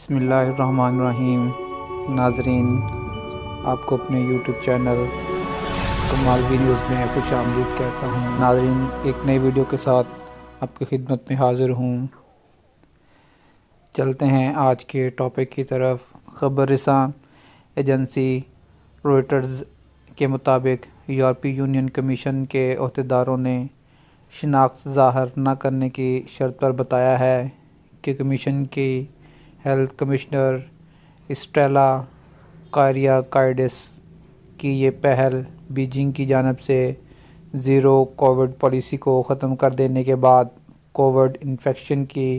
بسم اللہ الرحمن الرحیم۔ ناظرین، آپ کو اپنے یوٹیوب چینل کمال وی نیوز میں خوش آمدید کہتا ہوں۔ ناظرین، ایک نئی ویڈیو کے ساتھ آپ کی خدمت میں حاضر ہوں۔ چلتے ہیں آج کے ٹاپک کی طرف۔ خبر رساں ایجنسی روئٹرز کے مطابق یورپی یونین کمیشن کے عہدیداروں نے شناخت ظاہر نہ کرنے کی شرط پر بتایا ہے کہ کمیشن کی ہیلتھ کمشنر اسٹریلا کائریاکائیڈس کی یہ پہل بیجنگ کی جانب سے زیرو کووڈ پالیسی کو ختم کر دینے کے بعد کووڈ انفیکشن کی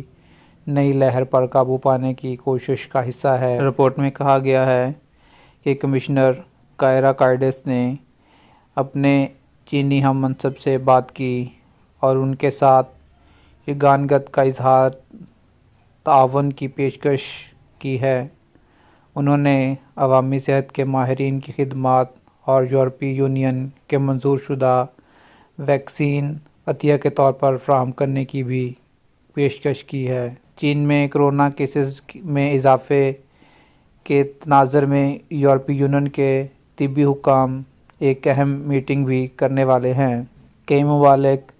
نئی لہر پر قابو پانے کی کوشش کا حصہ ہے۔ رپورٹ میں کہا گیا ہے کہ کمشنر کائریاکائیڈس نے اپنے چینی ہم منصب سے بات کی اور ان کے ساتھ یگانگت کا اظہار تعاون کی پیشکش کی ہے۔ انہوں نے عوامی صحت کے ماہرین کی خدمات اور یورپی یونین کے منظور شدہ ویکسین عطیہ کے طور پر فراہم کرنے کی بھی پیشکش کی ہے۔ چین میں کرونا کیسز میں اضافے کے تناظر میں یورپی یونین کے طبی حکام ایک اہم میٹنگ بھی کرنے والے ہیں۔ کئی ممالک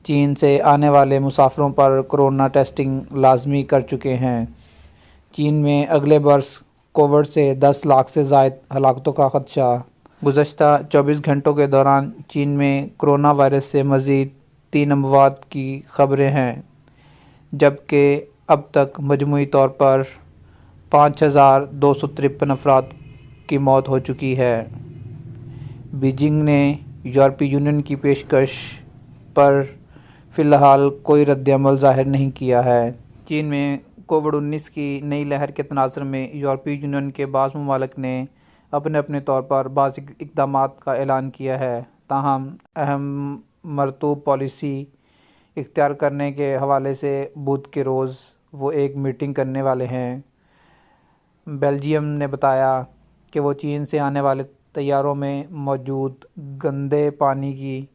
چین سے آنے والے مسافروں پر کورونا ٹیسٹنگ لازمی کر چکے ہیں۔ چین میں اگلے برس کووڈ سے 10 لاکھ سے زائد ہلاکتوں کا خدشہ۔ گزشتہ 24 گھنٹوں کے دوران چین میں کورونا وائرس سے مزید 3 اموات کی خبریں ہیں، جبکہ اب تک مجموعی طور پر 5,253 افراد کی موت ہو چکی ہے۔ بیجنگ نے یورپی یونین کی پیشکش پر فی الحال کوئی رد عمل ظاہر نہیں کیا ہے۔ چین میں کووڈ-19 کی نئی لہر کے تناظر میں یورپی یونین کے بعض ممالک نے اپنے طور پر بعض اقدامات کا اعلان کیا ہے، تاہم اہم مرطوب پالیسی اختیار کرنے کے حوالے سے بدھ کے روز وہ ایک میٹنگ کرنے والے ہیں۔ بیلجیم نے بتایا کہ وہ چین سے آنے والے طیاروں میں موجود گندے پانی کی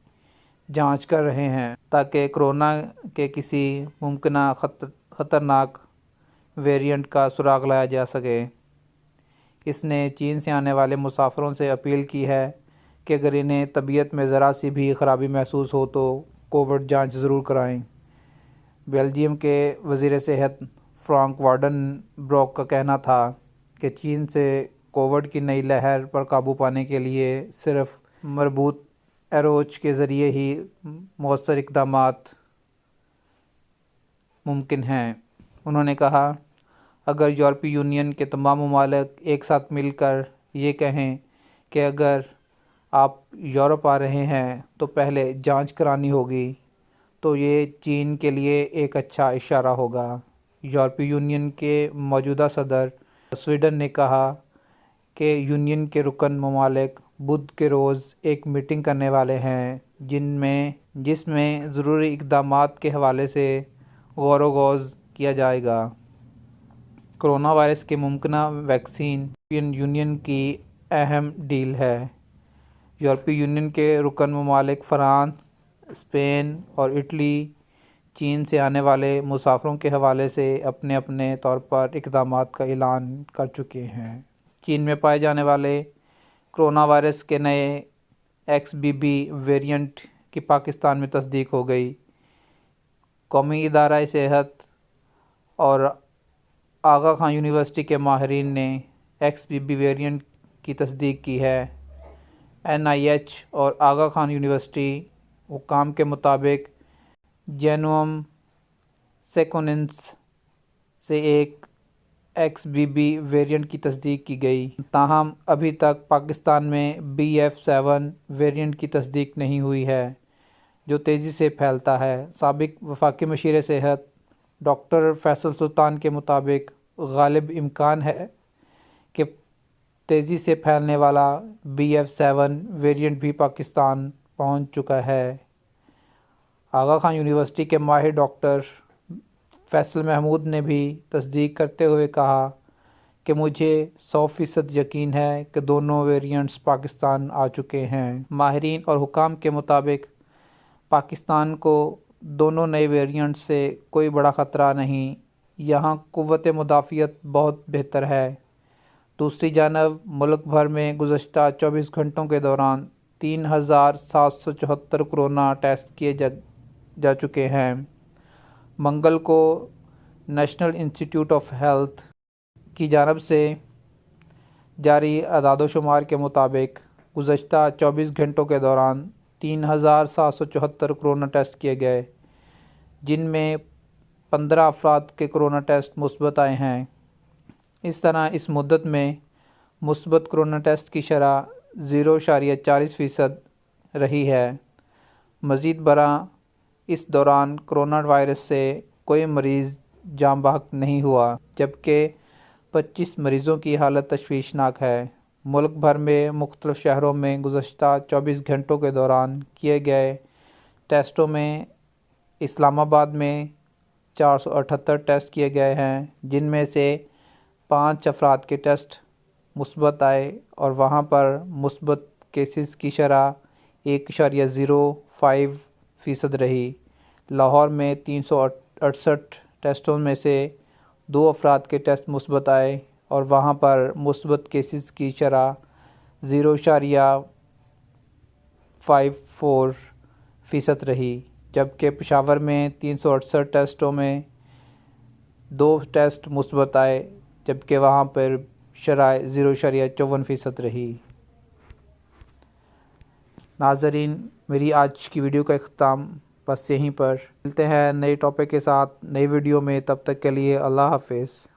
جانچ کر رہے ہیں تاکہ کورونا کے کسی ممکنہ خطرناک ویرینٹ کا سراغ لایا جا سکے۔ اس نے چین سے آنے والے مسافروں سے اپیل کی ہے کہ اگر انہیں طبیعت میں ذرا سی بھی خرابی محسوس ہو تو کووڈ جانچ ضرور کرائیں۔ بیلجیم کے وزیر صحت فرانک وارڈن بروک کا کہنا تھا کہ چین سے کووڈ کی نئی لہر پر قابو پانے کے لیے صرف مربوط اپروچ کے ذریعے ہی مؤثر اقدامات ممکن ہیں۔ انہوں نے کہا، اگر یورپی یونین کے تمام ممالک ایک ساتھ مل کر یہ کہیں کہ اگر آپ یورپ آ رہے ہیں تو پہلے جانچ کرانی ہوگی، تو یہ چین کے لیے ایک اچھا اشارہ ہوگا۔ یورپی یونین کے موجودہ صدر سویڈن نے کہا کہ یونین کے رکن ممالک بدھ کے روز ایک میٹنگ کرنے والے ہیں جس میں ضروری اقدامات کے حوالے سے غور و خوض کیا جائے گا۔ کورونا وائرس کے ممکنہ ویکسین یورپی یونین کی اہم ڈیل ہے۔ یورپی یونین کے رکن ممالک فرانس، اسپین اور اٹلی چین سے آنے والے مسافروں کے حوالے سے اپنے طور پر اقدامات کا اعلان کر چکے ہیں۔ چین میں پائے جانے والے کورونا وائرس کے نئے XBB ویرینٹ کی پاکستان میں تصدیق ہو گئی۔ قومی ادارہ صحت اور آغا خان یونیورسٹی کے ماہرین نے XBB ویرینٹ کی تصدیق کی ہے۔ NIH اور آغا خان یونیورسٹی حکام کے مطابق جینوم سیکوینسنگ سے ایک XBB ویرینٹ کی تصدیق کی گئی، تاہم ابھی تک پاکستان میں BF7 ویرینٹ کی تصدیق نہیں ہوئی ہے، جو تیزی سے پھیلتا ہے۔ سابق وفاقی مشیر صحت ڈاکٹر فیصل سلطان کے مطابق غالب امکان ہے کہ تیزی سے پھیلنے والا BF7 ویرینٹ بھی پاکستان پہنچ چکا ہے۔ آغا خان یونیورسٹی کے ماہر ڈاکٹر فیصل محمود نے بھی تصدیق کرتے ہوئے کہا کہ مجھے 100% یقین ہے کہ دونوں ویرینٹس پاکستان آ چکے ہیں۔ ماہرین اور حکام کے مطابق پاکستان کو دونوں نئے ویرینٹس سے کوئی بڑا خطرہ نہیں یہاں قوت مدافعت بہت بہتر ہے۔ دوسری جانب ملک بھر میں گزشتہ 24 گھنٹوں کے دوران 3,774 کورونا ٹیسٹ کیے جا چکے ہیں۔ منگل کو نیشنل انسٹی ٹیوٹ آف ہیلتھ کی جانب سے جاری اعداد و شمار کے مطابق گزشتہ 24 گھنٹوں کے دوران 3,774 کورونا ٹیسٹ کیے گئے، جن میں 15 افراد کے کورونا ٹیسٹ مثبت آئے ہیں۔ اس طرح اس مدت میں مثبت کورونا ٹیسٹ کی شرح 0.40% رہی ہے۔ مزید برآں اس دوران کورونا وائرس سے کوئی مریض جاں بحق نہیں ہوا، جبکہ 25 مریضوں کی حالت تشویشناک ہے۔ ملک بھر میں مختلف شہروں میں گزشتہ 24 گھنٹوں کے دوران کیے گئے ٹیسٹوں میں اسلام آباد میں 478 ٹیسٹ کیے گئے ہیں، جن میں سے 5 افراد کے ٹیسٹ مثبت آئے اور وہاں پر مثبت کیسز کی شرح 1.05% رہی۔ لاہور میں 368 ٹیسٹوں میں سے 2 افراد کے ٹیسٹ مثبت آئے اور وہاں پر مثبت کیسز کی شرح 0.54% رہی، جبکہ پشاور میں 368 ٹیسٹوں میں 2 ٹیسٹ مثبت آئے، جبکہ وہاں پر شرح 0.54% رہی۔ ناظرین، میری آج کی ویڈیو کا اختتام بس یہیں پر۔ ملتے ہیں نئے ٹاپک کے ساتھ نئی ویڈیو میں، تب تک کے لیے اللہ حافظ۔